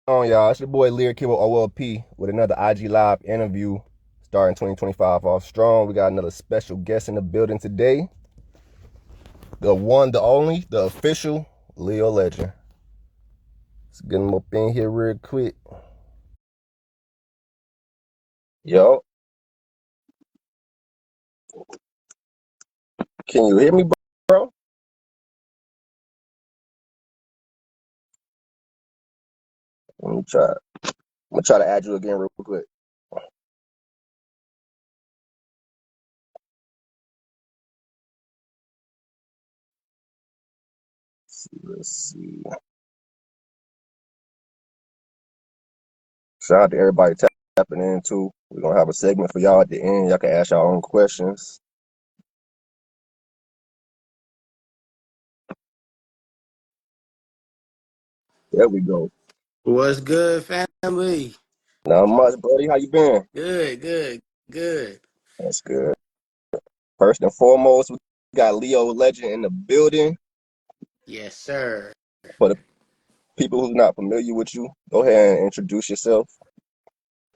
on, y'all? It's your boy Lyriq here with OLP with another IG Live interview starting 2025 off strong. We got another special guest in the building today. The one, the only, the official Leo Legend. Let's get him up in here real quick. Yo, can you hear me, bro? Let me try. I'm gonna try to add you again real quick. Let's see. Shout out to everybody tapping in too. We're gonna have a segment for y'all at the end. Y'all can ask your own questions. There we go. What's good, family? Not much, buddy. How you been? Good, good, good. That's good. First and foremost, we got Leo Legend in the building. Yes, sir. For the people who's not familiar with you, go ahead and introduce yourself.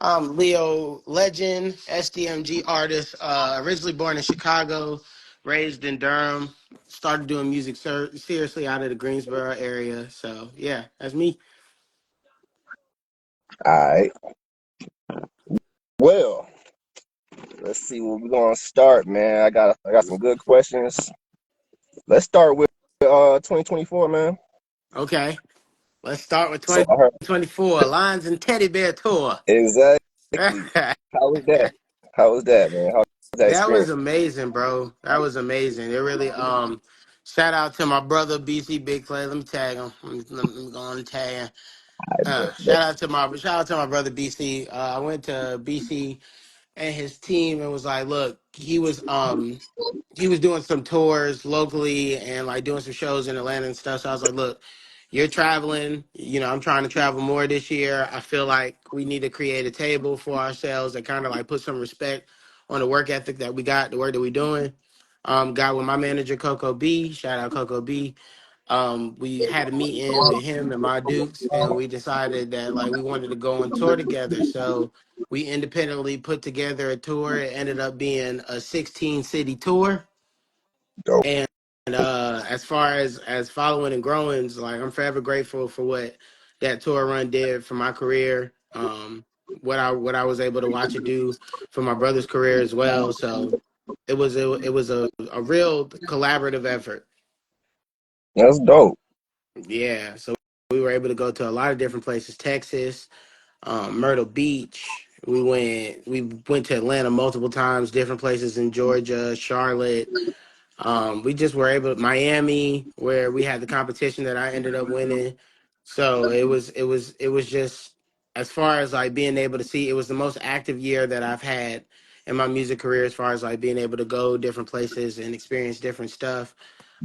I'm Leo Legend, SDMG artist, originally born in Chicago, raised in Durham, started doing music seriously out of the Greensboro area. So, yeah, that's me. All right. Well, let's see where we're gonna start, man. I got some good questions. Let's start with 2024, man. Okay, let's start with So I heard 2024 Lions and Teddy Bear Tour. exactly. How was that? How was that, man? How was that That was experience? amazing, bro. That was amazing. It really shout out to my brother BC Big Clay. Let me tag him. Let me go on and tag him. I bet, bet. Shout out to my brother BC. I went to BC and his team and was like, look, he was doing some tours locally and like doing some shows in Atlanta and stuff. So I was like, look, you're traveling. I'm trying to travel more this year. I feel like we need to create a table for ourselves that kind of like put some respect on the work ethic that we got, the work that we're doing. Got with my manager Coco B. Shout out Coco B. We had a meeting with him and my Dukes, and we decided that like we wanted to go on tour together. So we independently put together a tour. It ended up being a 16 city tour. Dope. And as far as following and growing, it's like I'm forever grateful for what that tour run did for my career. What I was able to watch it do for my brother's career as well. So it was a real collaborative effort. That's dope. Yeah. So we were able to go to a lot of different places, Texas, Myrtle Beach. We went to Atlanta multiple times, different places in Georgia, Charlotte. We just were able Miami, where we had the competition that I ended up winning. So it was just, as far as like being able to see, it was the most active year that I've had in my music career, as far as like being able to go different places and experience different stuff.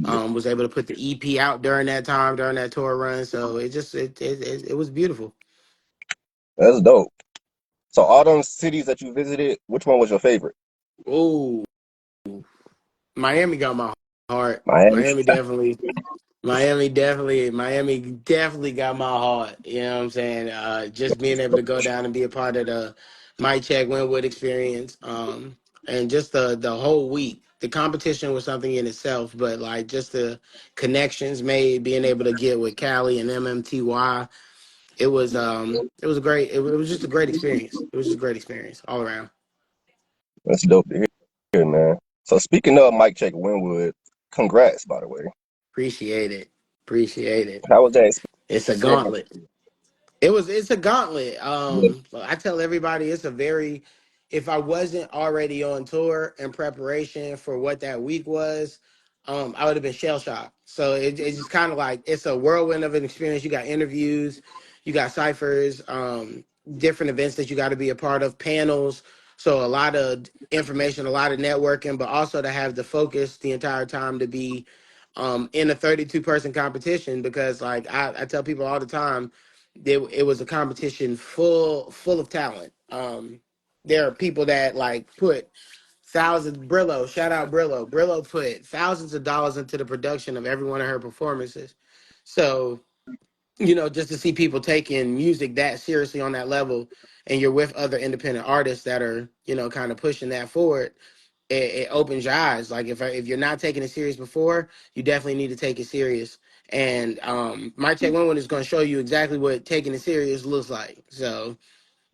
Was able to put the EP out during that time, during that tour run. So it was beautiful. That's dope. So all those cities that you visited, which one was your favorite? Oh, Miami got my heart. Miami. Miami definitely got my heart. You know what I'm saying? Just being able to go down and be a part of the Miccheck Wynwood experience, and just the whole week. The competition was something in itself, but like just the connections made, being able to get with Cali and MMTY, it was a great. It was just a great experience. It was just a great experience all around. That's dope to hear, man. So speaking of Miccheck Wynwood, congrats, by the way. Appreciate it. Appreciate it. How was that It's a experience? gauntlet. It's a gauntlet. Yeah, I tell everybody it's a very, if I wasn't already on tour in preparation for what that week was, I would have been shell shocked. So it's just kind of like it's a whirlwind of an experience. You got interviews, you got ciphers, different events that you got to be a part of, panels. So a lot of information, a lot of networking, but also to have the focus the entire time to be in a 32-person competition, because like I tell people all the time, it was a competition full of talent. There are people that like put thousands. Brillo, shout out Brillo. Brillo put thousands of dollars into the production of every one of her performances. So just to see people taking music that seriously on that level, and you're with other independent artists that are, kind of pushing that forward. It opens your eyes. Like if you're not taking it serious before, you definitely need to take it serious. And Miccheck Wynwood is going to show you exactly what taking it serious looks like. So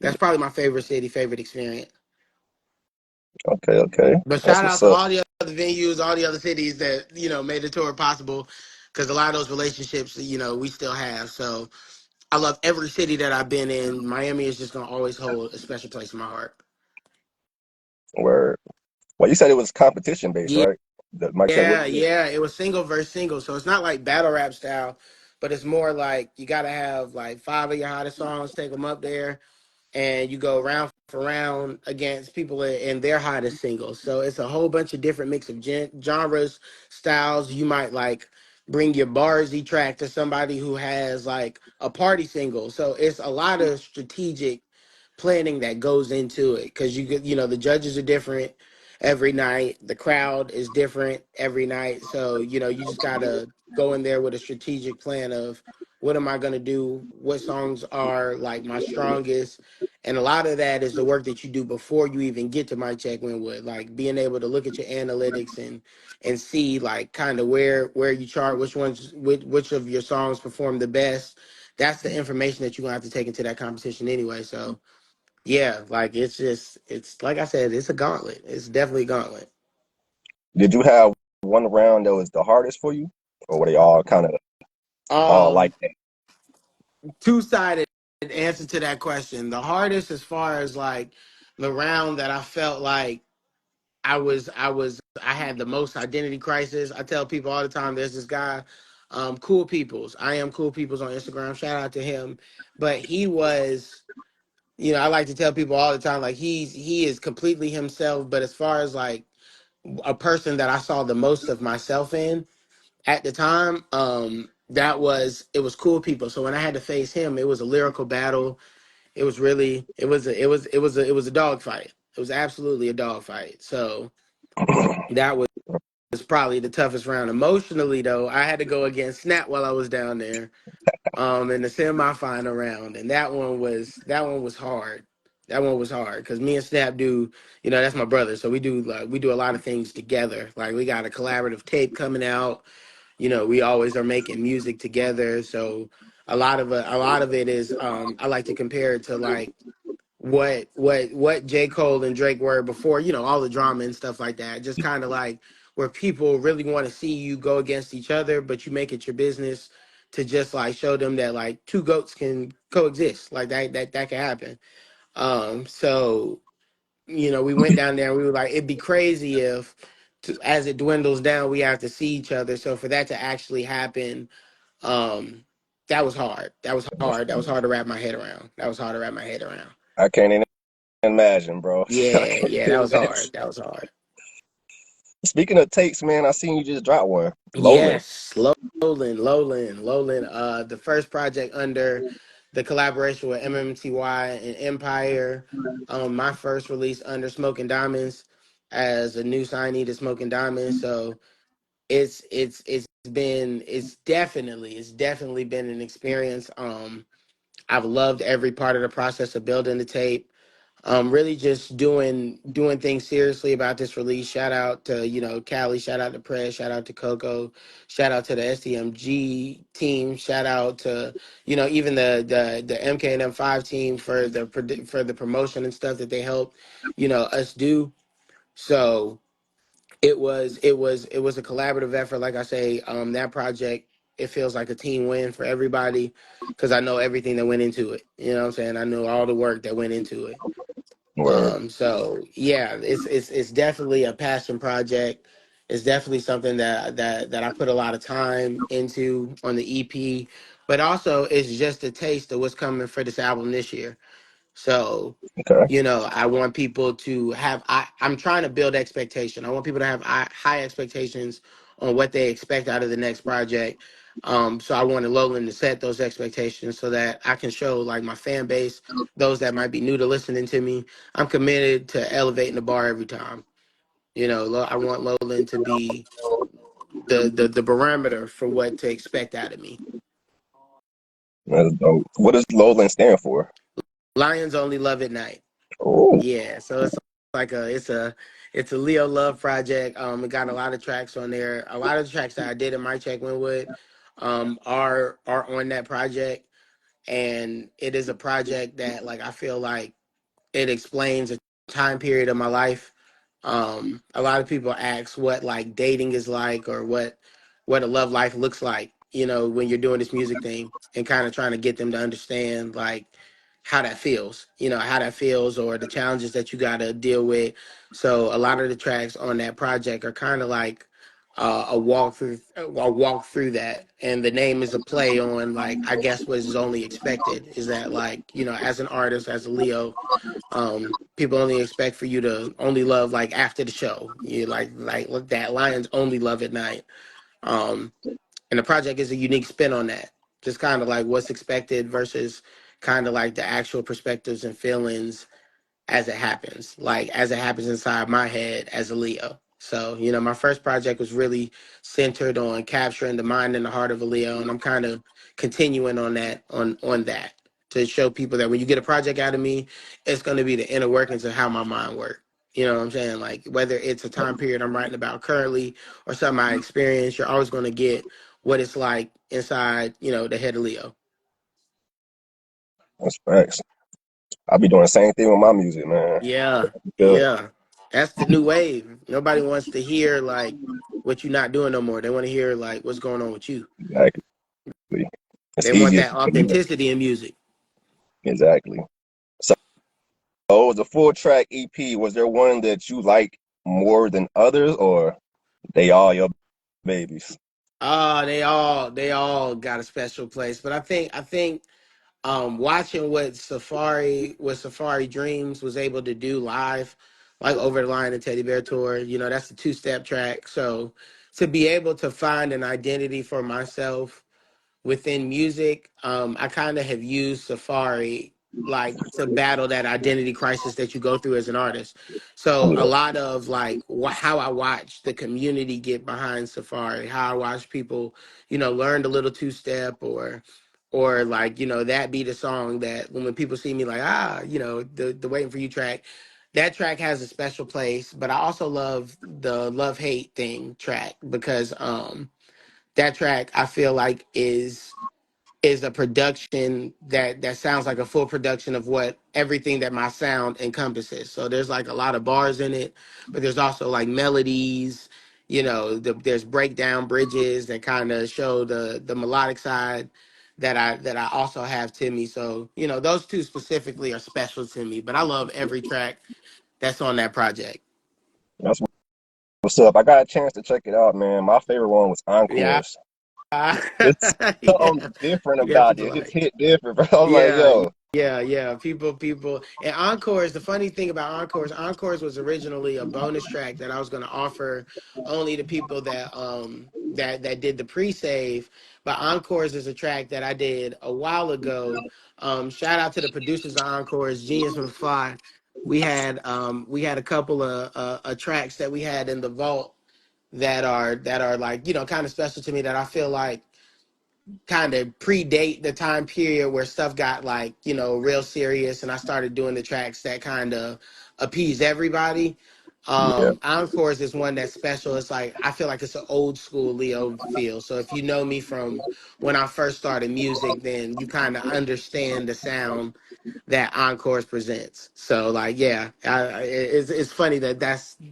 that's probably my favorite city, favorite experience. Okay, okay. But That's shout what's out to up. all the other venues, all the other cities that made the tour possible, because a lot of those relationships, we still have. So I love every city that I've been in. Miami is just going to always hold a special place in my heart. Where well, you said it was competition based, Yeah, right? The Mike Check yeah, Wynwood? yeah. It was single versus single, so it's not like battle rap style, but it's more like you got to have like five of your hottest songs, take them up there, and you go round for round against people in their hottest singles. So it's a whole bunch of different mix of genres, styles. You might like bring your barsy track to somebody who has like a party single. So it's a lot of strategic planning that goes into it, because the judges are different every night, the crowd is different every night, so you just gotta go in there with a strategic plan of what am I going to do, what songs are like my strongest. And a lot of that is the work that you do before you even get to Miccheck Wynwood, like being able to look at your analytics and see like kind of where you chart, which of your songs perform the best. That's the information that you're gonna have to take into that competition anyway. So yeah, like it's like I said, it's a gauntlet. It's definitely a gauntlet. Did you have one round that was the hardest for you? Or were they all kind of all like Um, that? Two-sided answer to that question. The hardest, as far as like the round that I felt like I had the most identity crisis. I tell people all the time, there's this guy, Cool Peoples. I am Cool Peoples on Instagram. Shout out to him. But he was, I like to tell people all the time, like he is completely himself. But as far as like a person that I saw the most of myself in at the time, it was Cool People. So when I had to face him, it was a lyrical battle. It was really it was a dog fight. It was absolutely a dog fight. So that was probably the toughest round. Emotionally though, I had to go against Snap while I was down there, in the semifinal round, and that one was hard. That one was hard because me and Snap do, that's my brother, so we do a lot of things together. Like we got a collaborative tape coming out. We always are making music together. So a lot of it is, I like to compare it to like what J. Cole and Drake were before, all the drama and stuff like that. Just kind of like where people really want to see you go against each other, but you make it your business to just like show them that like two goats can coexist. Like that can happen. So we went down there and we were like, it'd be crazy if as it dwindles down, we have to see each other. So for that to actually happen, um, that was hard. That was hard. That was hard to wrap my head around. That was hard to wrap my head around. I can't even imagine, bro. I Yeah, can't yeah, that even was imagine. hard. That was hard. Speaking of takes, man, I seen you just drop one. Lowland. Yes, Lowland. The first project under the collaboration with MMTY and Empire. My first release under Smoking Diamonds as a new signee to Smoking Diamonds. So it's definitely been an experience. I've loved every part of the process of building the tape. Really just doing things seriously about this release. Shout out to Cali, shout out to Prez, shout out to Coco, shout out to the STMG team, shout out to even the MK and M5 team for the promotion and stuff that they helped us do. So it was a collaborative effort. Like I say, that project, it feels like a team win for everybody, because I know everything that went into it. You know what I'm saying? I know all the work that went into it. Word. So yeah, it's definitely a passion project. It's definitely something that I put a lot of time into on the EP, but also it's just a taste of what's coming for this album this year. So, Okay. I want people to have, I'm trying to build expectation. I want people to have high expectations on what they expect out of the next project. So I wanted Lolan to set those expectations so that I can show like my fan base, those that might be new to listening to me, I'm committed to elevating the bar every time. I want Lolan to be the barometer for what to expect out of me. That's dope. What does Lowland stand for? Lions only love at night. Oh, Yeah, so it's like a Leo love project. It got a lot of tracks on there. A lot of the tracks that I did in Miccheck Wynwood are on that project, and it is a project that like I feel like it explains a time period of my life. A lot of people ask what like dating is like or what a love life looks like, you know, when you're doing this music thing and kind of trying to get them to understand like how that feels, you know, how that feels or the challenges that you got to deal with. So a lot of the tracks on that project are kind of like a walk through that, and the name is a play on like I guess what is only expected is that like you know as an artist as a Leo, people only expect for you to only love like after the show. You like look that Lions only love at night. Um, and the project is a unique spin on that. Just kind of like what's expected versus kind of like the actual perspectives and feelings as it happens inside my head as a Leo. So, you know, my first project was really centered on capturing the mind and the heart of a Leo, and I'm kind of continuing on that to show people that when you get a project out of me, it's going to be the inner workings of how my mind works. You know what I'm saying? Like whether it's a time period I'm writing about currently or something I experienced, you're always going to get what it's like inside, you know, the head of Leo. that's facts. I be doing the same thing with my music, man. Yeah, Feel it. yeah. That's the new wave. Nobody wants to hear like what you're not doing no more. They want to hear like what's going on with you. Exactly. It's They want easier. that authenticity in music. Exactly. So, it was a full track EP. Was there one that you like more than others, or they all your babies? They all got a special place. But I think watching what Safari Dreams was able to do live, like Over the Line and Teddy Bear Tour, you know, that's a two-step track. So to be able to find an identity for myself within music, I kind of have used Safari like to battle that identity crisis that you go through as an artist. So a Yeah, lot of like how I watch the community get behind Safari, how I watch people, you know, learn the little two step or like you know that be the song that when people see me like you know the waiting for you track, that track has a special place. But I also love the love hate thing track because that track I feel like is a production that sounds like a full production of what everything that my sound encompasses. So there's like a lot of bars in it, but there's also like melodies, you know, there's breakdown bridges that kind of show the melodic side that I also have to me. So, you know, those two specifically are special to me, but I love every track that's on that project. that's what's up. I got a chance to check it out, man. My favorite one was Yeah. Encores. It's something Yeah. different Yeah, about it. people It just like hit different, bro. I was like, yeah, yo, yeah. People, and Encores. The funny thing about Encores was originally a bonus track that I was going to offer only to people that did the pre-save. But Encores is a track that I did a while ago. Shout out to the producers of Encores, Genius and Fly. We had a couple of tracks that we had in the vault that are like you know kind of special to me that I feel like kind of predate the time period where stuff got like you know real serious and I started doing the tracks that kind of appease everybody. yeah, Encores is one that's special. It's like I feel like it's an old school Leo feel. So if you know me from when I first started music, then you kind of understand the sound that Encores presents. So like yeah, it's funny that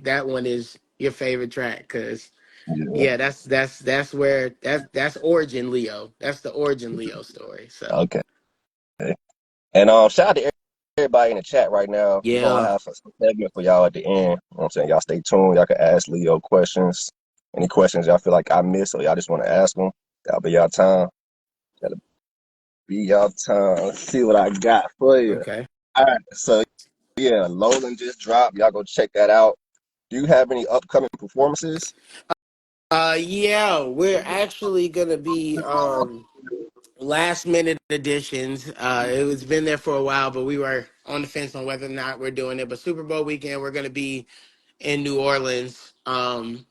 that one is your favorite track because yeah. yeah, that's where that's origin Leo. That's the origin Leo story. So Okay. And shout out to everybody in the chat right now. We're gonna yeah, have some segment for y'all at the end. You know what I'm saying? Y'all stay tuned. Y'all can ask Leo questions. Any questions y'all feel like I missed or y'all just want to ask them. That'll be y'all time. That'll be y'all time. Let's see what I got for you. okay. All right. So yeah, Lowland just dropped. Y'all go check that out. Do you have any upcoming performances? Yeah, we're actually gonna be last minute additions. It's been there for a while, but we were on the fence on whether or not we're doing it. But Super Bowl weekend, we're gonna be in New Orleans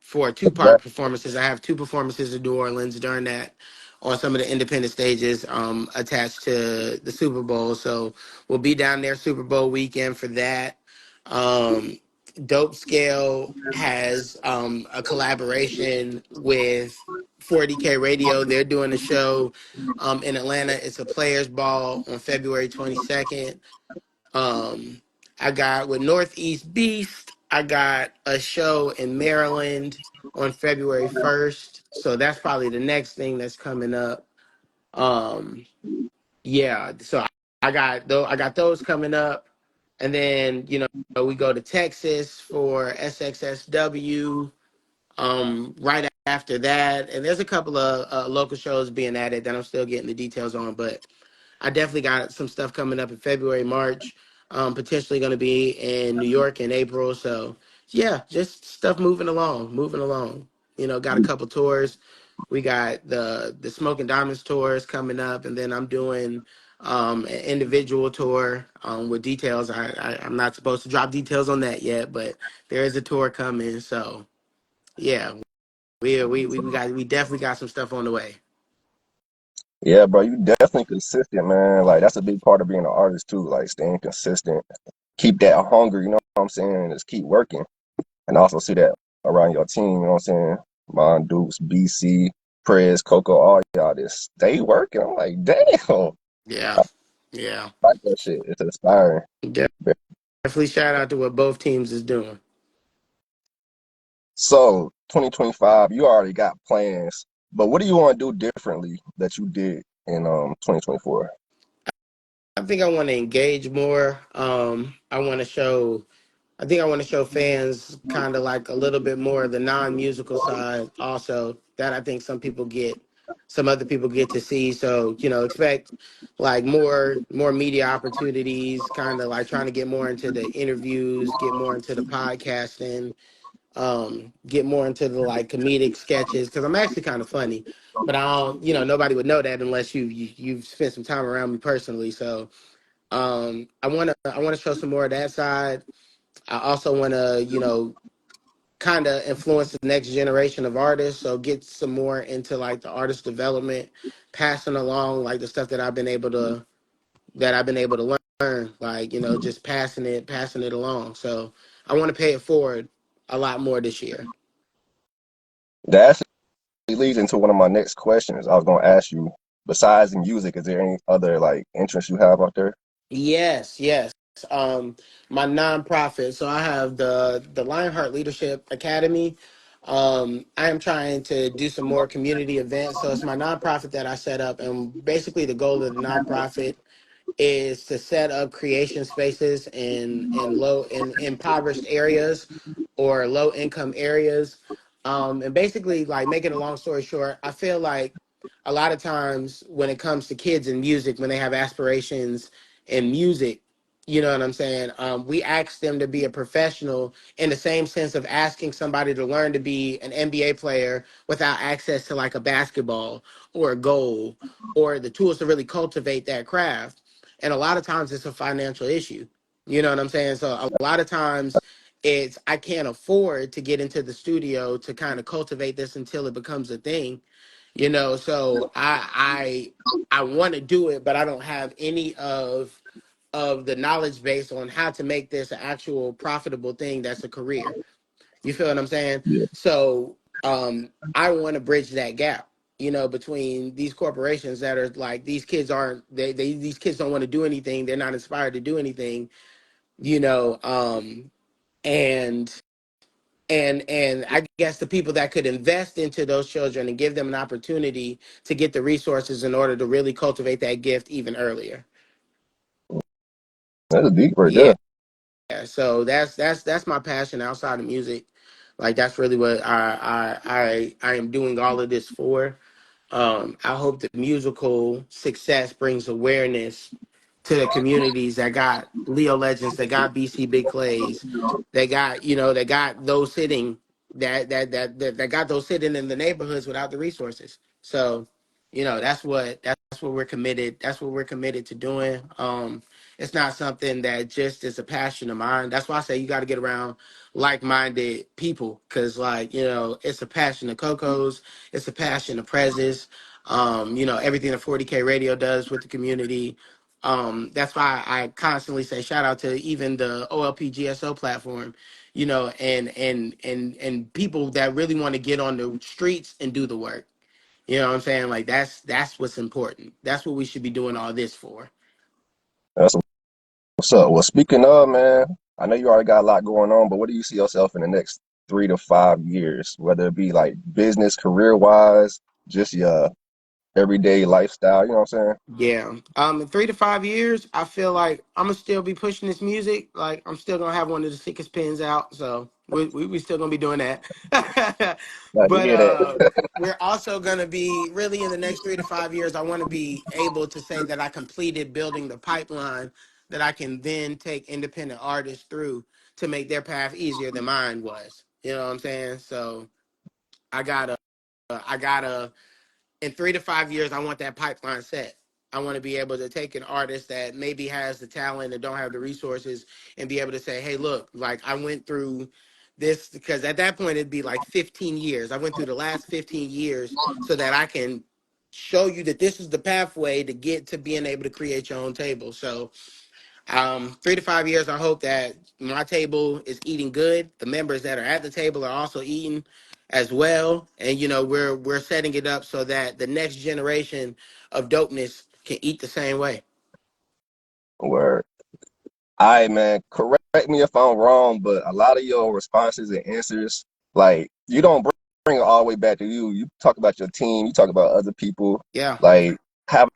for two part performances. I have two performances in New Orleans during that. on some of the independent stages attached to the Super Bowl. So we'll be down there Super Bowl weekend for that. Um, Dope Scale has a collaboration with 40K Radio. They're doing a show in Atlanta. It's a players ball on February 22nd. Um, I got with Northeast Beast. I got a show in Maryland on February 1st. So that's probably the next thing that's coming up. Um, yeah, so I got those coming up, and then we go to Texas for SXSW. Right after that, and there's a couple of local shows being added that I'm still getting the details on, but I definitely got some stuff coming up in February, March. Potentially going to be in New York in April. So yeah, just stuff moving along, moving along. Got a couple tours. We got the Smoking Diamonds tours coming up, and then I'm doing an individual tour with details. I'm not supposed to drop details on that yet, but there is a tour coming. So yeah, we definitely got some stuff on the way. Yeah, bro, you definitely consistent, man. Like that's a big part of being an artist too. Like staying consistent, keep that hunger. You know what I'm saying? And just keep working, and also see that around your team. You know what I'm saying? Mon Dukes, BC, Prez, Coco, all y'all just stay working. I'm like, damn, Yeah, yeah. I like that shit. It's inspiring. Definitely shout out to what both teams is doing. So 2025, you already got plans, but what do you want to do differently that you did in 2024? I think I want to engage more. I think I want to show fans kind of like a little bit more of the non-musical side also that I think some other people get to see. So, expect like more media opportunities, kind of like trying to get more into the interviews, get more into the podcasting, get more into the like comedic sketches because I'm actually kind of funny, but I don't, nobody would know that unless you've spent some time around me personally. So I want to show some more of that side. I also want to kind of influence the next generation of artists. So get some more into like the artist development, passing along like the stuff that I've been able to learn, like just passing it along. So I want to pay it forward a lot more this year. That actually leads into one of my next questions. I was going to ask you, besides the music, is there any other like interests you have out there? Yes, yes. Um, my nonprofit. So I have the Lionheart Leadership Academy. I am trying to do some more community events. So it's my nonprofit that I set up, and basically the goal of the nonprofit is to set up creation spaces in impoverished areas or low income areas. And basically, like making a long story short, I feel like a lot of times when it comes to kids in music, when they have aspirations in music, you know what I'm saying? We ask them to be a professional in the same sense of asking somebody to learn to be an NBA player without access to like a basketball or a goal or the tools to really cultivate that craft. And a lot of times it's a financial issue. You know what I'm saying? So a lot of times it's I can't afford to get into the studio to kind of cultivate this until it becomes a thing. So I want to do it, but I don't have any of the knowledge base on how to make this an actual profitable thing that's a career. You feel what I'm saying? Yeah. So I want to bridge that gap, between these corporations that are like these kids aren't these kids don't want to do anything. They're not inspired to do anything, you know, and and I guess the people that could invest into those children and give them an opportunity to get the resources in order to really cultivate that gift even earlier. That's deep right Yeah. there. So that's my passion outside of music. Like that's really what I am doing all of this for. I hope the musical success brings awareness to the communities that got Leo Legends, that got BC Big Clays, that got those sitting that got those sitting in the neighborhoods without the resources. So, that's what we're committed. That's what we're committed to doing. It's not something that just is a passion of mine. That's why I say you got to get around like-minded people because, like, it's a passion of Coco's, it's a passion of Prez's. Everything that 40K Radio does with the community. That's why I constantly say shout out to even the OLP GSO platform, and people that really want to get on the streets and do the work. You know what I'm saying? Like that's what's important. That's what we should be doing all this for. That's what's up. Well, speaking of, man, I know you already got a lot going on, but what do you see yourself in the next 3 to 5 years? Whether it be like business, career wise, just your everyday lifestyle. You know what I'm saying? Yeah. In 3 to 5 years, I feel like I'm gonna still be pushing this music. Like I'm still gonna have one of the sickest pens out. So we still gonna be doing that. Glad to But hear that. we're also gonna be really in the next 3 to 5 years. I want to be able to say that I completed building the pipeline that I can then take independent artists through to make their path easier than mine was. You know what I'm saying? So I gotta in 3 to 5 years, I want that pipeline set. I want to be able to take an artist that maybe has the talent and don't have the resources and be able to say, hey, look, like I went through this because at that point it'd be like 15 years. I went through the last 15 years so that I can show you that this is the pathway to get to being able to create your own table. So 3 to 5 years, I hope that my table is eating good. The members that are at the table are also eating as well, and we're setting it up so that the next generation of dopeness can eat the same way. Word. All right, man. Correct me if I'm wrong, but a lot of your responses and answers, like you don't bring it all the way back to you. You talk about your team. You talk about other people. Yeah, Like, have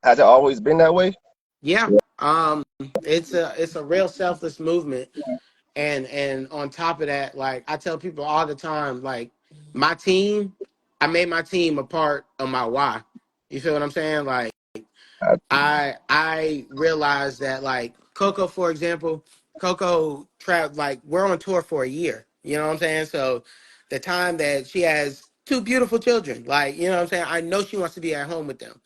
has it always been that way? yeah. It's a real selfless movement, and on top of that, like I tell people all the time, like my team, I made my team a part of my why. You feel what I'm saying? Like. I, I realized that like Coco, for example, Coco traveled like we're on tour for a year. You know what I'm saying? So the time that she has two beautiful children, like, you know what I'm saying? I know she wants to be at home with them.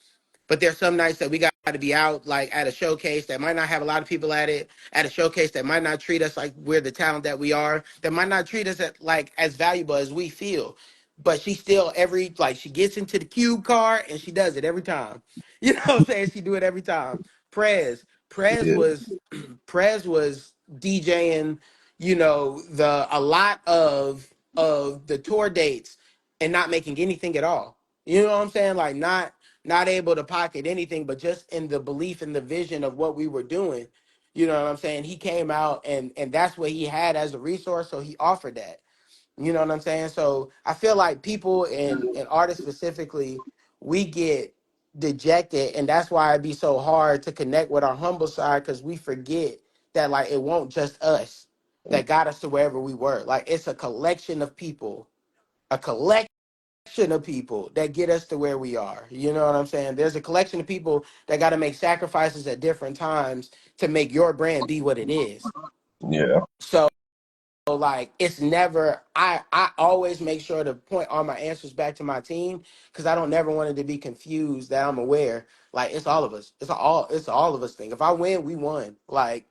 But there's some nights that we got to be out, like at a showcase that might not have a lot of people at a showcase that might not treat us like we're the talent that we are, that might not treat us like as valuable as we feel. But she still she gets into the cube car and she does it every time. You know what I'm saying? She do it every time. Prez, Prez yeah, was Prez was DJing, the a lot of the tour dates and not making anything at all. You know what I'm saying? Like not able to pocket anything, but just in the belief and the vision of what we were doing. You know what I'm saying? He came out and that's what he had as a resource, so he offered that. You know what I'm saying? So I feel like people and artists specifically, we get dejected, and that's why it'd be so hard to connect with our humble side because we forget that like it won't just us that got us to wherever we were. Like it's a collection of people, a collection of people that get us to where we are. You know what I'm saying? There's a collection of people that got to make sacrifices at different times to make your brand be what it is. yeah, So like it's never I always make sure to point all my answers back to my team because I don't never want it to be confused that I'm aware. Like it's all of us. It's all of us thing. If I win, we won. Like,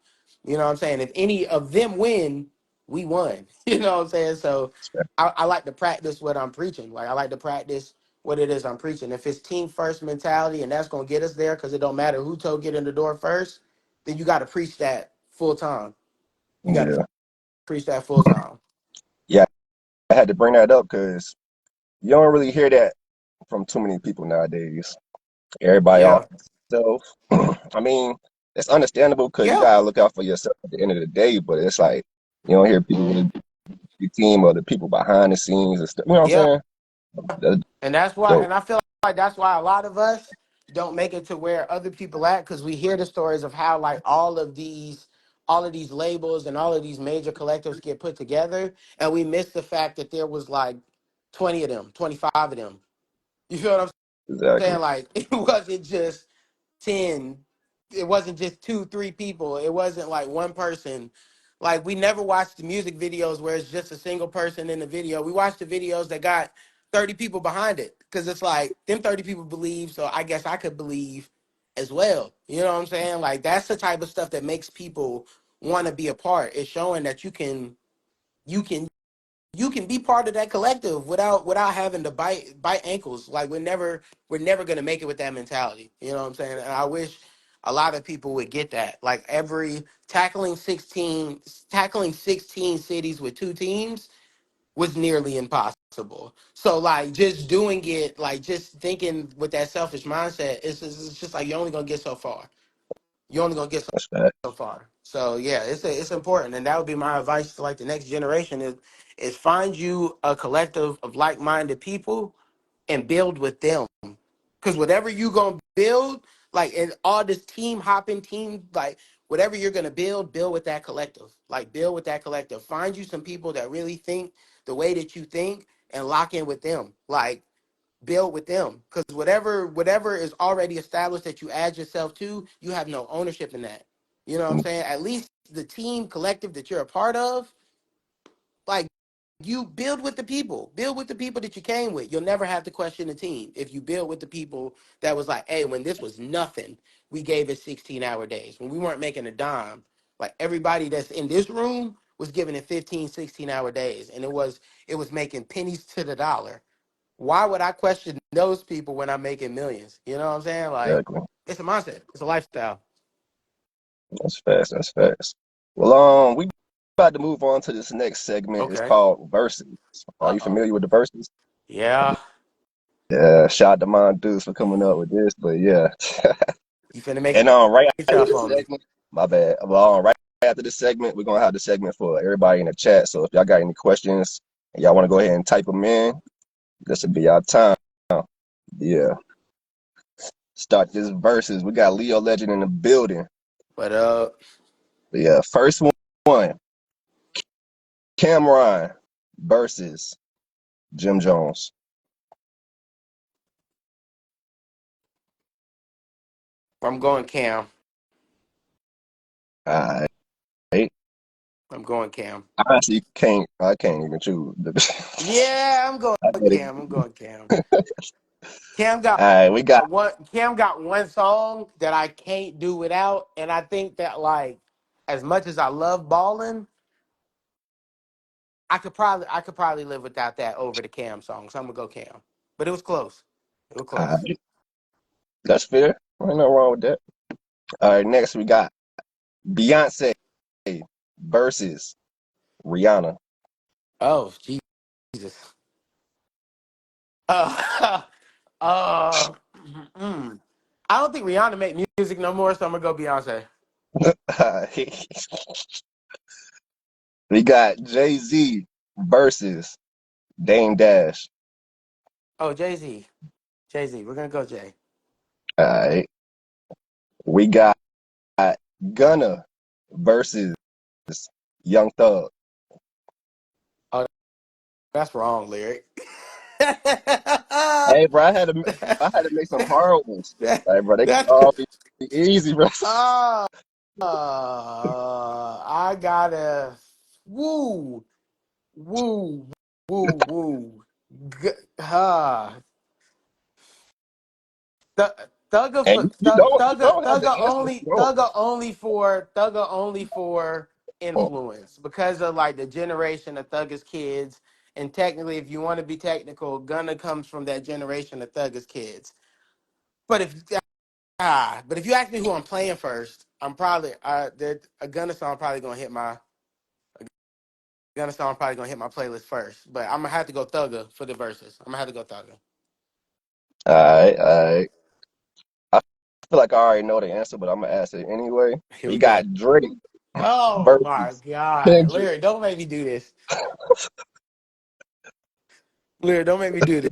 you know what I'm saying? If any of them win, we won. You know what I'm saying? So I like to practice what I'm preaching. Like I like to practice what it is I'm preaching. If it's team first mentality and that's gonna get us there because it don't matter who told get in the door first, then you gotta preach that full time. You gotta yeah, preach that full time. yeah. I had to bring that up because you don't really hear that from too many people nowadays. Everybody Yeah. off themselves. I mean, it's understandable because you Yeah. gotta look out for yourself at the end of the day. But it's like you don't hear people really your team or the people behind the scenes and stuff. You know what I'm Yeah. saying? That's And that's why, dope. and I feel like that's why a lot of us don't make it to where other people at because we hear the stories of how like all of these labels and all of these major collectives get put together, and we miss the fact that there was like 20 of them, 25 of them. You feel what I'm Exactly. saying? Like it wasn't just 10, it wasn't just two, three people. It wasn't like one person. Like we never watched the music videos where it's just a single person in the video. We watched the videos that got 30 people behind it. Cause it's like them 30 people believe, so I guess I could believe as well. You know what I'm saying? Like that's the type of stuff that makes people want to be a part. It's showing that you can you can be part of that collective without having to bite ankles. Like we're never gonna make it with that mentality. You know what I'm saying? And I wish a lot of people would get that. Like every tackling 16 cities with two teams was nearly impossible. So like just doing it, like just thinking with that selfish mindset, it's just like you're only gonna get so far. You're only gonna get That's that. so far. So yeah, it's important, and that would be my advice to like the next generation is find you a collective of like minded people and build with them. Because whatever you gonna build, like in all this team hopping, team like whatever you're gonna build with that collective. Like build with that collective. Find you some people that really think the way that you think and lock in with them. Like build with them because whatever is already established that you add yourself to, you have no ownership in that. You know what I'm saying? At least the team collective that you're a part of, like you build with the people that you came with. You'll never have to question the team if you build with the people that was like, hey, when this was nothing, we gave it 16-hour days when we weren't making a dime. Like everybody that's in this room was giving it 15, 16-hour days, and it was making pennies to the dollar. Why would I question those people when I'm making millions? You know what I'm saying? Like, Exactly. it's a mindset. It's a lifestyle. That's fast. That's fast. Well, we about to move on to this next segment. It's Okay. called verses. Are you Uh-oh. familiar with the verses? Yeah. Yeah. Shout out to my dudes for coming up with this, but yeah. You finna make And right it after tough this on me. segment, my bad. Well, right after this segment, we're gonna have the segment for everybody in the chat. So if y'all got any questions and y'all want to go ahead and type them in, this will be our time. Yeah. Start this verses. We got Leo Legend in the building. But But yeah, first one, Cameron versus Jim Jones. I'm going Cam. All right. I'm going Cam. Honestly, I can't even choose. Yeah, I'm going I gotta- Cam. I'm going Cam. Cam got All right, we got one song that I can't do without, and I think that like as much as I love balling, I could probably live without that over the Cam song. So I'm gonna go Cam. But it was close. It was all close. right, that's fair. Ain't no wrong with that. All right, next we got Beyonce versus Rihanna. Oh Jesus. Uh, uh, mm. I don't think Rihanna make music no more, so I'm gonna go Beyonce. We got Jay-Z versus Dame Dash. Oh, Jay Z. Jay Z. We're gonna go Jay. All right, we got Gunna versus Young Thug. Oh, that's wrong, Lyric. Hey, bro, I had to make some hard ones. Like, bro, they can That, all be easy, bro. uh, I gotta woo, woo, woo, woo. Huh. And you don't. Thugger only for influence because of like the generation of Thugger's kids, and technically, if you want to be technical, Gunna comes from that generation of Thugger's kids. But if you ask me who I'm playing first, I'm probably a Gunna song probably gonna hit my playlist first. But I'm gonna have to go Thugger for the verses. I'm gonna have to go Thugger. All right, all right. I feel like I already know the answer, but I'm gonna ask it anyway. Here We we go. got Drake Oh my versus God, Kendrick. Larry, don't make me do this. Lyric, don't make me do this.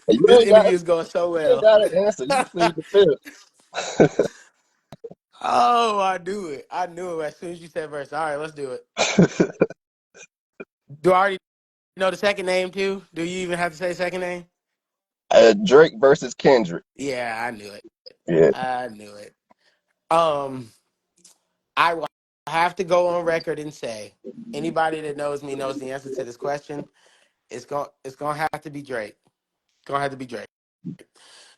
And This interview is going so you ain't well. got an answer. You can plead the Oh, I knew it. I knew it as soon as you said verse. All right, let's do it. fifth. Do I already know the second name too? Do you even have to say second name? Drake versus Kendrick. Yeah, I knew it. Yeah, I knew it. Um, I will have to go on record and say anybody that knows me knows the answer to this question. It's gonna have to be Drake. Gonna have to be Drake.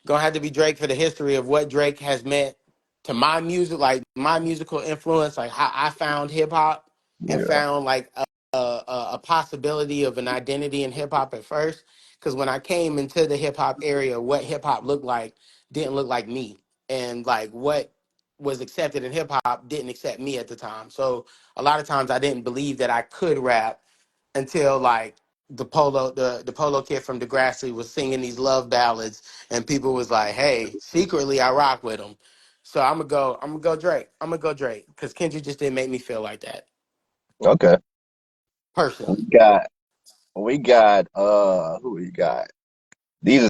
Gonna have to be Drake for the history of what Drake has meant to my music, like my musical influence, like how I found hip hop and yeah. found like a possibility of an identity in hip hop at first, because when I came into the hip hop area, what hip hop looked like didn't look like me, and like what was accepted in hip hop didn't accept me at the time. So a lot of times I didn't believe that I could rap until like the polo kid from Degrassi was singing these love ballads, and people was like, "Hey, secretly I rock with him." So I'm gonna go Drake. I'm gonna go Drake because Kendrick just didn't make me feel like that Okay. We personally. got we got who we got? These are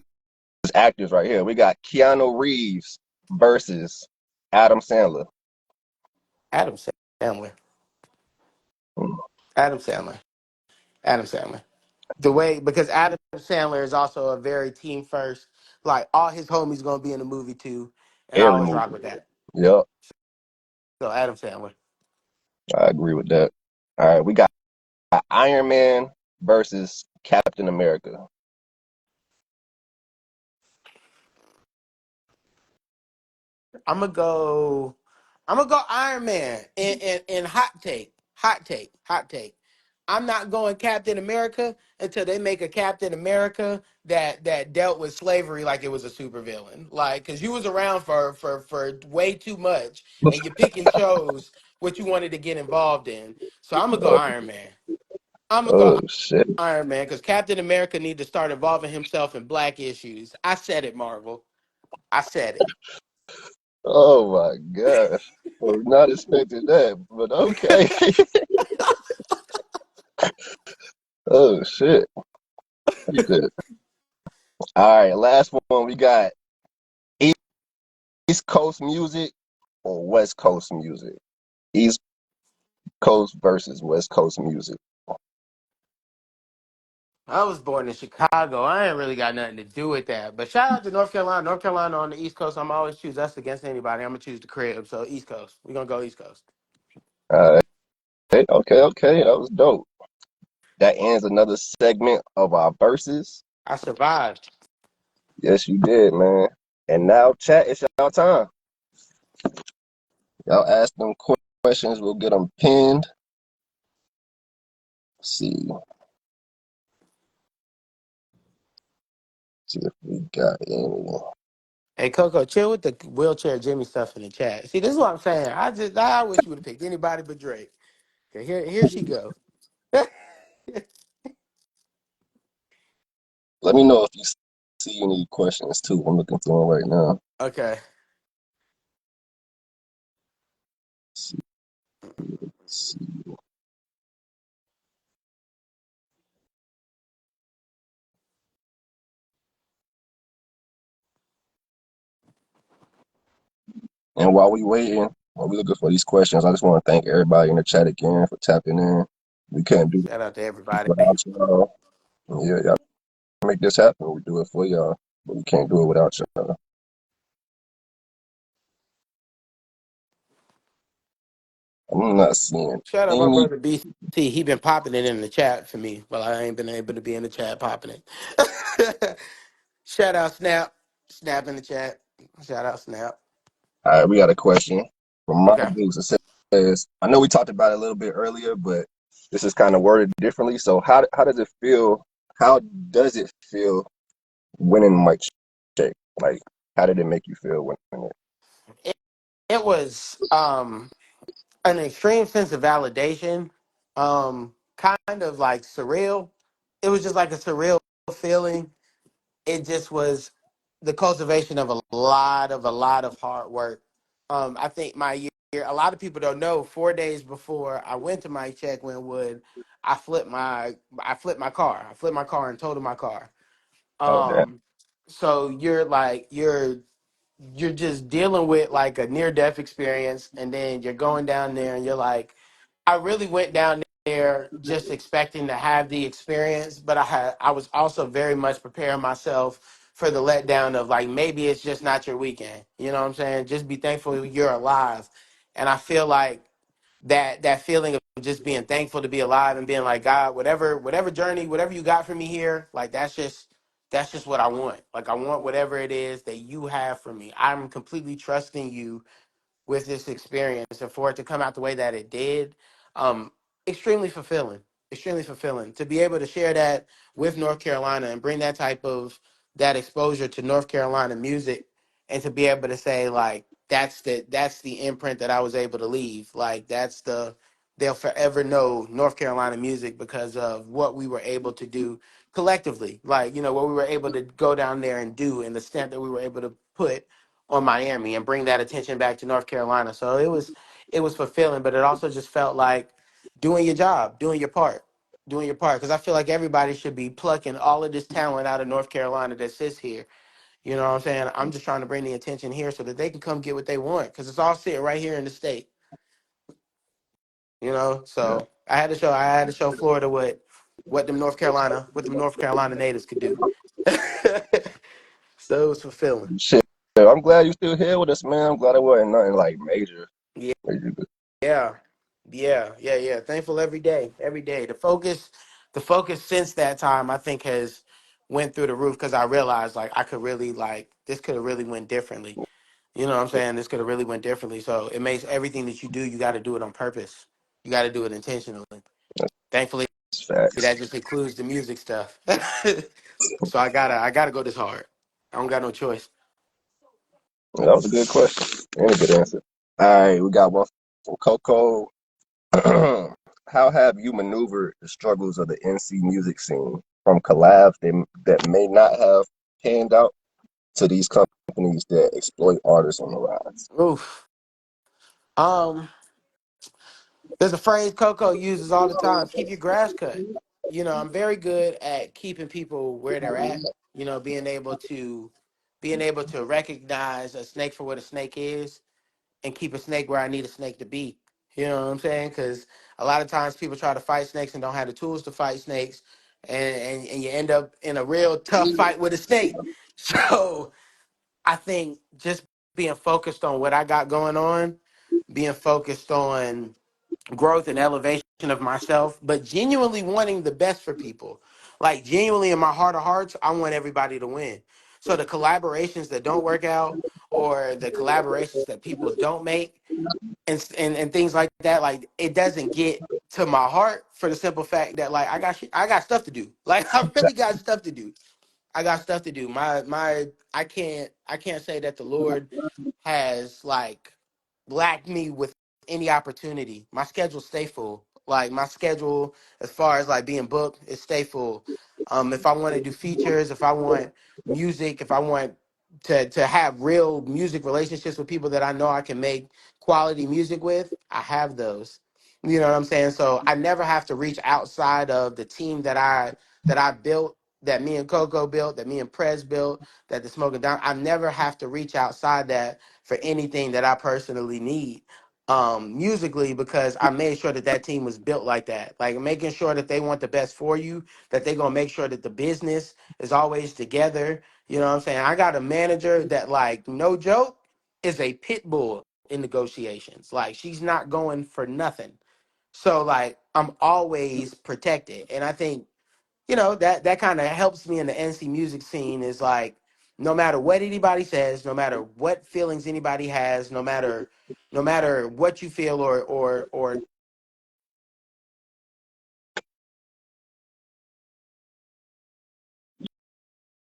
actors right here. We got Keanu Reeves versus Adam Sandler. Adam Sandler. Hmm. Adam Sandler. Adam Sandler. The way because Adam Sandler is also a very team first. Like all his homies gonna be in the movie too, and I Every always movie. rock with that. Yep, So Adam Sandler. I agree with that. All right, we got Iron Man versus Captain America. I'm gonna go. I'm gonna go Iron Man. And hot take, hot take, hot take. I'm not going Captain America until they make a Captain America that dealt with slavery like it was a supervillain. Like, cause you was around for way too much, and you pick and chose what you wanted to get involved in. So I'm gonna go Oh, Iron Man. I'm gonna go oh shit. Iron Man because Captain America need to start involving himself in black issues. I said it, Marvel. I said it. Oh my gosh. I was not expecting that, but okay. Oh shit. Shit. All right, last one. We got East Coast music or West Coast music. East Coast versus West Coast music. I was born in Chicago. I ain't really got nothing to do with that. But shout out to North Carolina. North Carolina on the East Coast. I'm always choose us against anybody. I'm gonna choose the crib. So East Coast. We're gonna go East Coast. All right. Okay, okay. That was dope. That ends another segment of our verses. I survived. Yes, you did, man. And now, chat, it's y'all time. Y'all ask them questions. We'll get them pinned. See, see if we got any. Hey Coco, chill with the wheelchair Jimmy stuff in the chat. See, this is what I'm saying. I wish you would have picked anybody but Drake. Okay, here she go. Let me know if you see any questions too. I'm looking through them right now. Okay. See, see. And while we looking for these questions, I just want to thank everybody in the chat again for tapping in. We couldn't do Shout out to this everybody. without y'all. Yeah, y'all make this happen. We do it for y'all, but we can't do it without y'all. I'm not seeing Shout out my any. brother BC. He been popping it in the chat for me, but I ain't been able to be in the chat popping it. Shout out Snap. Snap in the chat. Shout out Snap. All right, we got a question from my Okay. dudes. It says, I know we talked about it a little bit earlier, but this is kind of worded differently. So how does it feel? How does it feel winning Miccheck? Like, how did it make you feel winning it? It, it was an extreme sense of validation. Kind of like surreal. It was just like a surreal feeling. It just was the cultivation of a lot of hard work. I think my year. A lot of people don't know. 4 days before I went to my check Wynwood, I flipped my car. I flipped my car and totaled my car. Oh, damn. Um, so you're just dealing with like a near death experience, and then you're going down there and you're like, I really went down there just expecting to have the experience, but I was also very much preparing myself for the letdown of like maybe it's just not your weekend. You know what I'm saying? Just be thankful you're alive. And I feel like that feeling of just being thankful to be alive and being like, God, whatever journey, whatever you got for me here, like that's just what I want. Like I want whatever it is that you have for me. I'm completely trusting you with this experience, and for it to come out the way that it did, um, extremely fulfilling. extremely fulfilling to be able to share that with North Carolina and bring that type of that exposure to North Carolina music, and to be able to say like that's the imprint that I was able to leave. Like they'll forever know North Carolina music because of what we were able to do collectively. Like, what we were able to go down there and do, and the stamp that we were able to put on Miami and bring that attention back to North Carolina. So it was fulfilling, but it also just felt like doing your job, doing your part. Because I feel like everybody should be plucking all of this talent out of North Carolina that sits here. You know what I'm saying? I'm just trying to bring the attention here so that they can come get what they want, because it's all sitting right here in the state. Yeah, So I had to show Florida what them North Carolina natives could do. So it was fulfilling. shit. I'm glad you still here with us, man. I'm glad it wasn't nothing like major. Yeah. Major. Yeah, yeah. Thankful every day, every day. The focus since that time, I think, has went through the roof, because I realized like I could really like this could have really went differently. You know what I'm saying? This could have really went differently. So it makes everything that you do, you got to do it on purpose. You got to do it intentionally. Thankfully, That's facts. that just includes the music stuff. So I gotta go this hard. I don't got no choice. That was a good question and a good answer. All right, we got one from Coco. How have you maneuvered the struggles of the NC music scene, from collabs that may not have panned out to these companies that exploit artists on the rise? Oof. Um. There's a phrase Coco uses all the time: keep your grass cut. I'm very good at keeping people where they're at. Being able to recognize a snake for what a snake is, and keep a snake where I need a snake to be. You know what I'm saying? Because a lot of times people try to fight snakes and don't have the tools to fight snakes, and you end up in a real tough fight with a snake. So I think just being focused on what I got going on, being focused on growth and elevation of myself, but genuinely wanting the best for people. Like, genuinely in my heart of hearts, I want everybody to win. So the collaborations that don't work out, or the collaborations that people don't make, and things like that, like, it doesn't get to my heart, for the simple fact that like I got stuff to do. Like, I really got stuff to do. I got stuff to do. I can't say that the Lord has like lacked me with any opportunity. My schedule stay full. Like, my schedule, as far as like being booked, is stay full. If I want to do features, if I want music, if I want to have real music relationships with people that I know I can make quality music with, I have those. You know what I'm saying? So I never have to reach outside of the team that I built, that me and Coco built, that me and Prez built, that the Smoking Down. I never have to reach outside that for anything that I personally need, musically, because I made sure that that team was built like that. Like, making sure that they want the best for you, that they gonna make sure that the business is always together. You know what I'm saying? I got a manager that, like, no joke, is a pit bull in negotiations. Like, she's not going for nothing. So like, I'm always protected. And I think, that kind of helps me in the NC music scene, is like, no matter what anybody says, no matter what feelings anybody has, no matter what you feel, or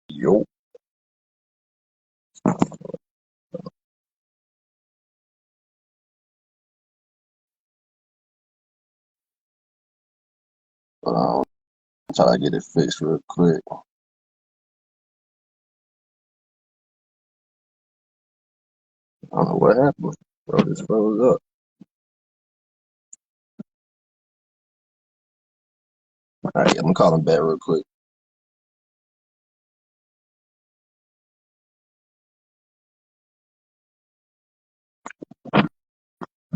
Yo, um, try to get it fixed real quick. I don't know what happened. Bro, this froze up. All right, I'm gonna call him back real quick.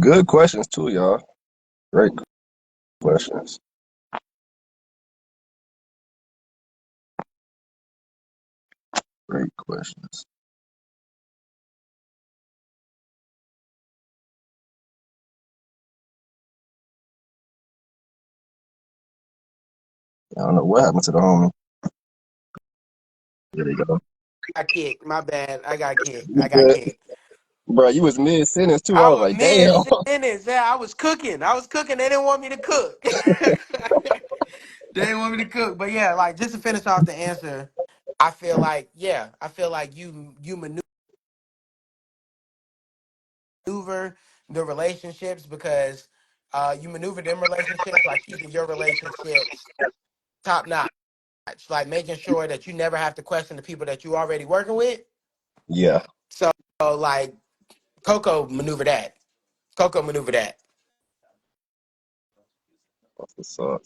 Good questions too, y'all. Great questions. Great questions. I don't know what happened to the homie. There you go. I got kicked. My bad. I got kicked. You I got good? kicked. Bro, you was mid sentence too. I I was was like, mid damn. sentence. Yeah, I was cooking. They didn't want me to cook. They didn't want me to cook. But yeah, like just to finish off the answer, I feel like you maneuver the relationships because you maneuver them relationships by keeping your relationships top notch, like making sure that you never have to question the people that you already working with. Yeah. So like Coco maneuver that. Coco maneuver that. So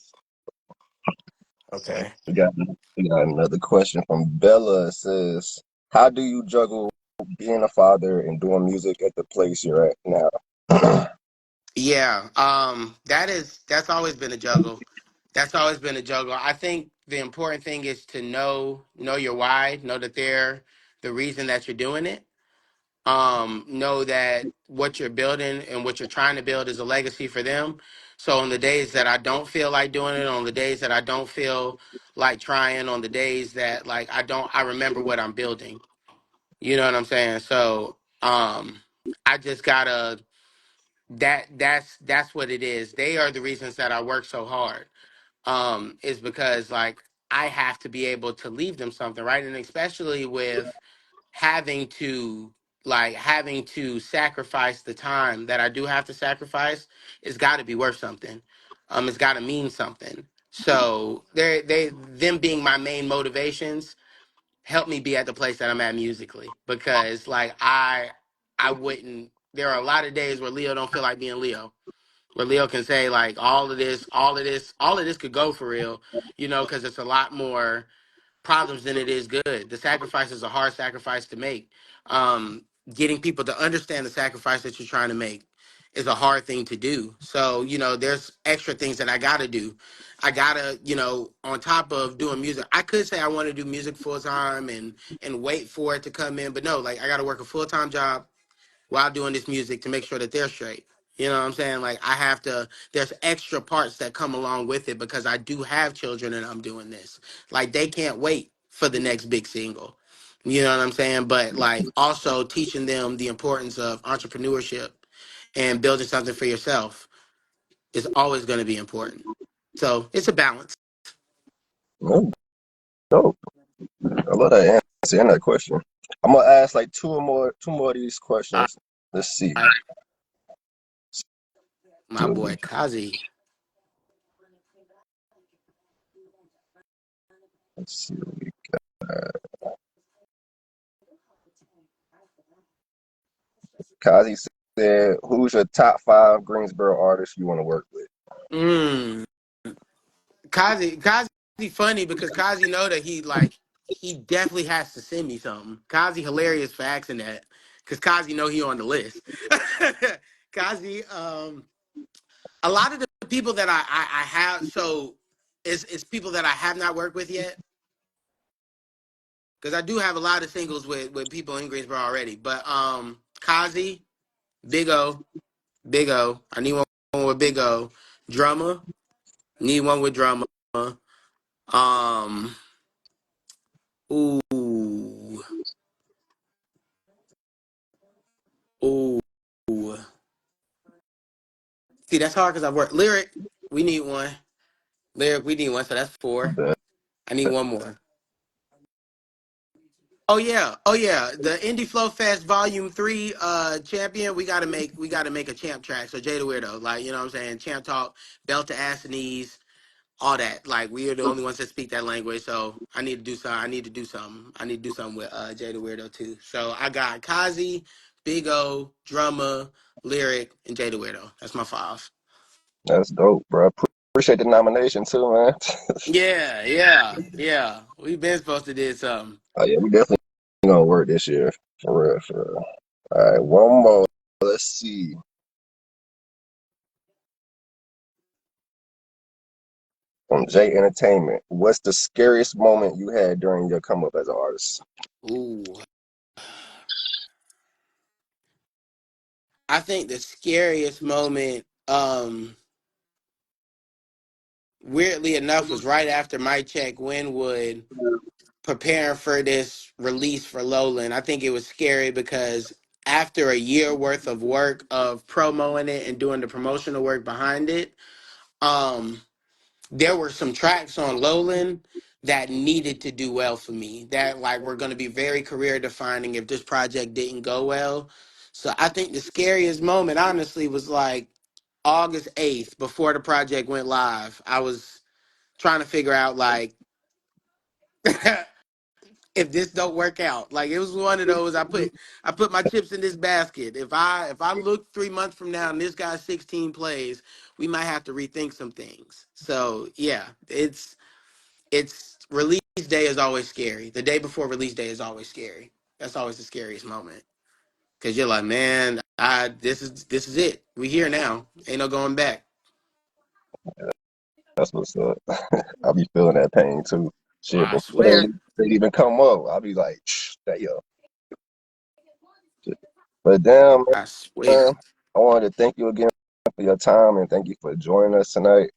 Okay. we got another question from Bella. It says, how do you juggle being a father and doing music at the place you're at now? Yeah. That's always been a juggle. That's always been a juggle. I think the important thing is to know your why, know that they're the reason that you're doing it. Know that what you're building and what you're trying to build is a legacy for them. So on the days that I don't feel like doing it, on the days that I don't feel like trying, on the days that like I remember what I'm building. You know what I'm saying? So I just gotta that's what it is. They are the reasons that I work so hard. Is because like I have to be able to leave them something, right? And especially with having to sacrifice the time that I do have to sacrifice, it's got to be worth something. It's got to mean something. So they them being my main motivations help me be at the place that I'm at musically because like I wouldn't. There are a lot of days where Leo don't feel like being Leo. Where Leo can say like all of this could go for real, because it's a lot more problems than it is good. The sacrifice is a hard sacrifice to make. Getting people to understand the sacrifice that you're trying to make is a hard thing to do. So, there's extra things that I gotta do. I gotta, on top of doing music, I could say I want to do music full time and wait for it to come in, but no, like I gotta work a full time job while doing this music to make sure that they're straight. You know what I'm saying? Like I have to there's extra parts that come along with it because I do have children and I'm doing this. Like they can't wait for the next big single. You know what I'm saying? But like also teaching them the importance of entrepreneurship and building something for yourself is always going to be important. So, it's a balance. Oh, dope. I love that answer and that question. I'm gonna ask like two more of these All questions. Let's see. right. See My what boy we Kazi. let's see what we Kazi said, who's your top five Greensboro artists you want to work with? Mm. Kazi funny because Kazi know that he definitely has to send me something. Kazi hilarious for asking that because Kazi know he on the list. Kazi, a lot of the people that I have is people that I have not worked with yet because I do have a lot of singles with people in Greensboro already. But Kazi, Big O, Big O. I need one with Big O. Drummer, need one with drummer. Um, ooh. Ooh. See, that's hard because I work. Lyriq, we need one. Lyriq, we need one. So that's four. The, I need one more. Oh yeah. The Indie Flow Fest Volume 3 champion, we gotta make a champ track. So Jay the Weirdo, like, you know what I'm saying? Champ talk, belt to ass and knees, all that. Like we are the only ones that speak that language. So I need to do something. I need to do something with Jay the Weirdo too. So I got Kazi, Big O, Drummer, Lyriq, and Jay the Weirdo. That's my five. that's dope, bro. Appreciate the nomination too, man. Yeah, yeah, yeah. We've been supposed to do something. Oh yeah, we definitely gonna work this year for real, for real. All right, one more. Let's see. From J Entertainment, what's the scariest moment you had during your come up as an artist? Ooh. I think the scariest moment, weirdly enough, was right after Miccheck Wynwood preparing for this release for Lowland. I think it was scary because after a year worth of work of promoing it and doing the promotional work behind it, um, there were some tracks on Lowland that needed to do well for me, that like were going to be very career defining if this project didn't go well. So I think the scariest moment honestly was like August 8th before the project went live. I was trying to figure out like if this don't work out. Like it was one of those I put my chips in this basket. If I look 3 months from now and this guy's 16 plays, we might have to rethink some things. So yeah, it's release day is always scary. The day before release day is always scary. That's always the scariest moment. Cause you're like, man, I this is it. We here now. Ain't no going back. That's what's up. I be feeling that pain too. Shit, I before they swear. even come up, I be like, damn. But damn, I swear. man, I wanted to thank you again for your time and thank you for joining us tonight.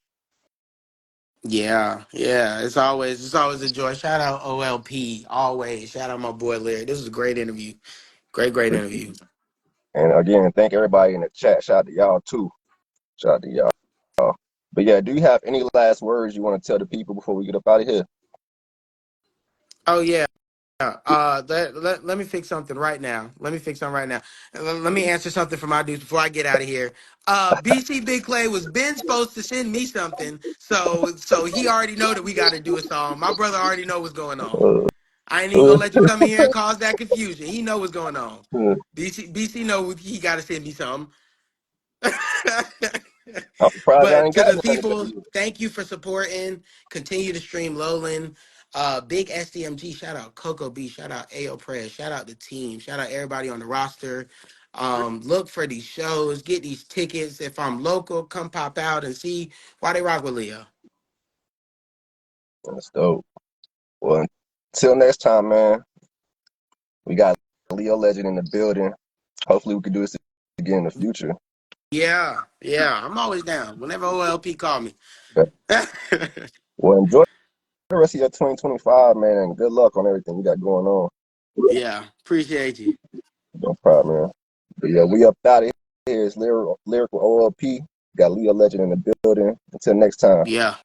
Yeah, yeah. It's always a joy. Shout out OLP. Always. Shout out my boy Lyriq. This was a great interview. Great interview. And again, thank everybody in the chat. Shout out to y'all too. Shout out to y'all. But yeah, do you have any last words you want to tell the people before we get up out of here? Oh yeah. Let me fix something right now. Let me fix something right now. Let me answer something for my dudes before I get out of here. BC Big Clay was Ben supposed to send me something, so he already know that we got to do a song. My brother already know what's going on. Uh, I ain't even gonna let you come in here and cause that confusion. He know what's going on. I'm BC know he got to send me something. surprised I But ain't to got the nothing for people, you. thank you for supporting. Continue to stream Lowland. Big SDMG, shout out Coco B, shout out AO Press, shout out the team, shout out everybody on the roster. Look for these shows, get these tickets. If I'm local, come pop out and see why they rock with Leo. That's dope. Well, until next time, man, we got Leo Legend in the building. Hopefully we can do this again in the future. Yeah, I'm always down. Whenever OLP call me. Okay. Well, enjoy the rest of your 2025, man, and good luck on everything you got going on. Yeah, appreciate you. No problem, man. But yeah, we up out of here. It's Lyriq with OLP. Got Leo Legend in the building. Until next time. Yeah.